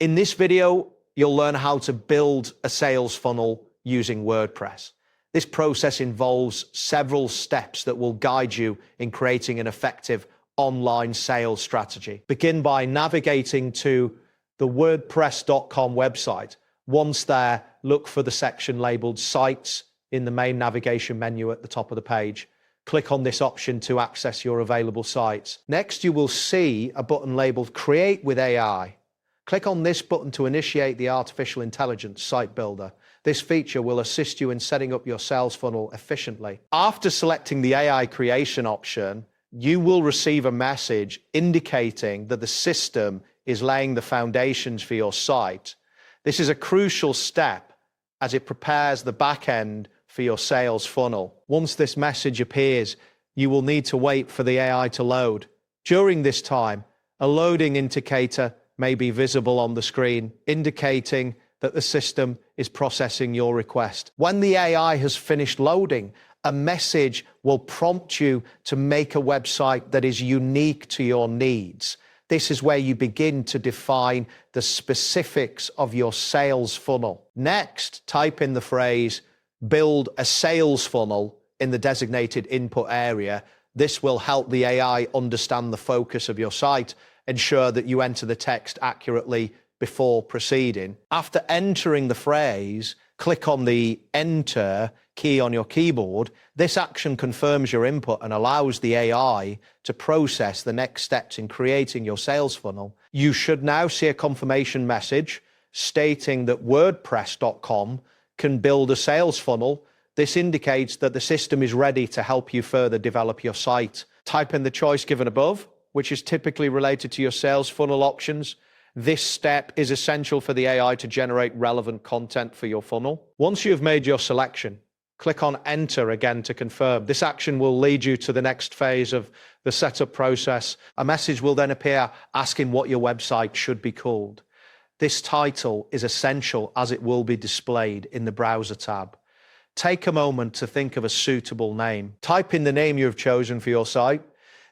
In this video, you'll learn how to build a sales funnel using WordPress. This process involves several steps that will guide you in creating an effective online sales strategy. Begin by navigating to the WordPress.com website. Once there, look for the section labeled Sites in the main navigation menu at the top of the page. Click on this option to access your available sites. Next, you will see a button labeled Create with AI. Click on this button to initiate the artificial intelligence site builder. This feature will assist you in setting up your sales funnel efficiently. After selecting the AI creation option, you will receive a message indicating that the system is laying the foundations for your site. This is a crucial step as it prepares the back end for your sales funnel. Once this message appears, you will need to wait for the AI to load. During this time, a loading indicator may be visible on the screen, indicating that the system is processing your request. When the AI has finished loading, a message will prompt you to make a website that is unique to your needs. This is where you begin to define the specifics of your sales funnel. Next, type in the phrase, "Build a sales funnel" in the designated input area. This will help the AI understand the focus of your site, ensure that you enter the text accurately before proceeding. After entering the phrase, click on the Enter key on your keyboard. This action confirms your input and allows the AI to process the next steps in creating your sales funnel. You should now see a confirmation message stating that WordPress.com can build a sales funnel. This indicates that the system is ready to help you further develop your site. Type in the choice given above, which is typically related to your sales funnel options. This step is essential for the AI to generate relevant content for your funnel. Once you have made your selection, click on Enter again to confirm. This action will lead you to the next phase of the setup process. A message will then appear asking what your website should be called. This title is essential as it will be displayed in the Browser tab. Take a moment to think of a suitable name. Type in the name you have chosen for your site.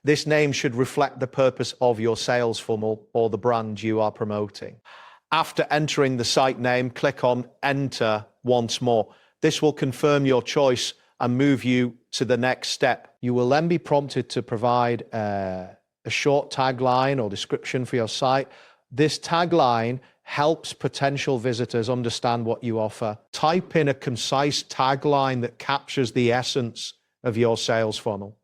This name should reflect the purpose of your sales funnel or the brand you are promoting. After entering the site name, click on Enter once more. This will confirm your choice and move you to the next step. You will then be prompted to provide a short tagline or description for your site. This tagline helps potential visitors understand what you offer. Type in a concise tagline that captures the essence of your sales funnel.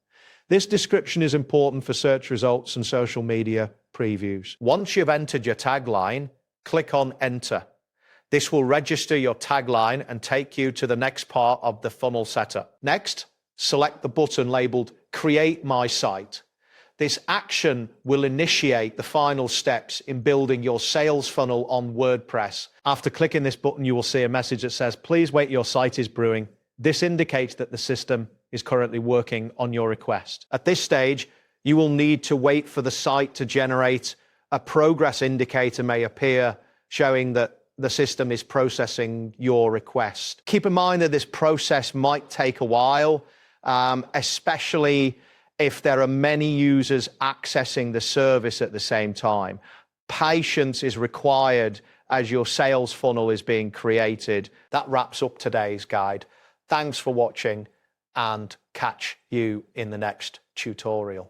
This description is important for search results and social media previews. Once you've entered your tagline, click on Enter. This will register your tagline and take you to the next part of the funnel setup. Next, select the button labeled Create My Site. This action will initiate the final steps in building your sales funnel on WordPress. After clicking this button, you will see a message that says, "Please wait, your site is brewing." This indicates that the system is currently working on your request. At this stage, you will need to wait for the site to generate. A progress indicator may appear showing that the system is processing your request. Keep in mind that this process might take a while, especially if there are many users accessing the service at the same time. Patience is required as your sales funnel is being created. That wraps up today's guide. Thanks for watching and catch you in the next tutorial.